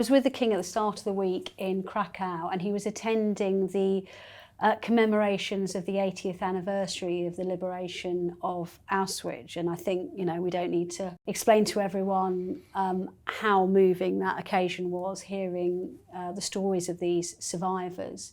I was with the King at the start of the week in Krakow, and he was attending the commemorations of the 80th anniversary of the liberation of Auschwitz. And I think, we don't need to explain to everyone how moving that occasion was, hearing the stories of these survivors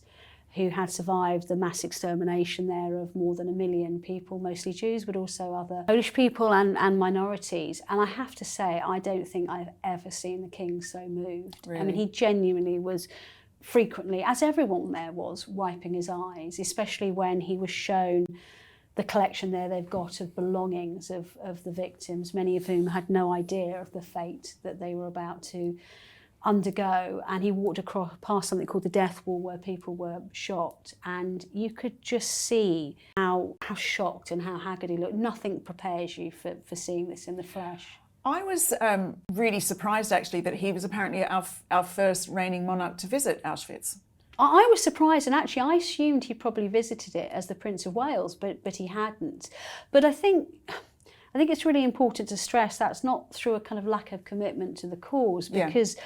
who had survived the mass extermination there of more than 1 million people, mostly Jews, but also other Polish people and minorities. And I have to say, I don't think I've ever seen the King so moved. Really? I mean, he genuinely was frequently, as everyone there was, wiping his eyes, especially when he was shown the collection there they've got of belongings of the victims, many of whom had no idea of the fate that they were about to undergo. And he walked past something called the death wall, where people were shot, and you could just see how shocked and how haggard he looked. Nothing prepares you for seeing this in the flesh. I was really surprised, actually, that he was apparently our first reigning monarch to visit Auschwitz. I was surprised, and actually I assumed he probably visited it as the Prince of Wales, but he hadn't. But I think it's really important to stress that's not through a kind of lack of commitment to the cause, because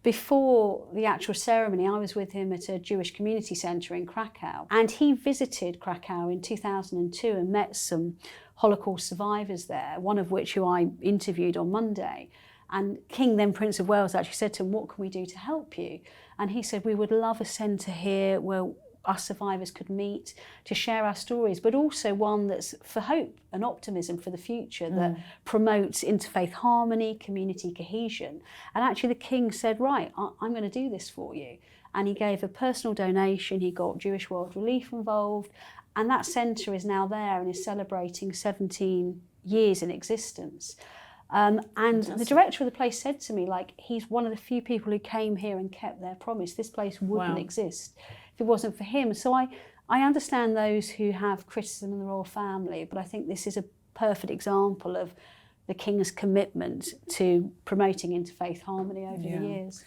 before the actual ceremony, I was with him at a Jewish community centre in Krakow, and he visited Krakow in 2002 and met some Holocaust survivors there, one of which who I interviewed on Monday. And King, then Prince of Wales, actually said to him, "What can we do to help you?" And he said, "We would love a centre here where us survivors could meet to share our stories, but also one that's for hope and optimism for the future, that promotes interfaith harmony, community cohesion." And actually the King said, "Right, I'm going to do this for you." And he gave a personal donation. He got Jewish World Relief involved, and that centre is now there and is celebrating 17 years in existence. And the director of the place said to me, he's one of the few people who came here and kept their promise. This place wouldn't exist if it wasn't for him. So I understand those who have criticism of the royal family, but I think this is a perfect example of the King's commitment to promoting interfaith harmony over the years.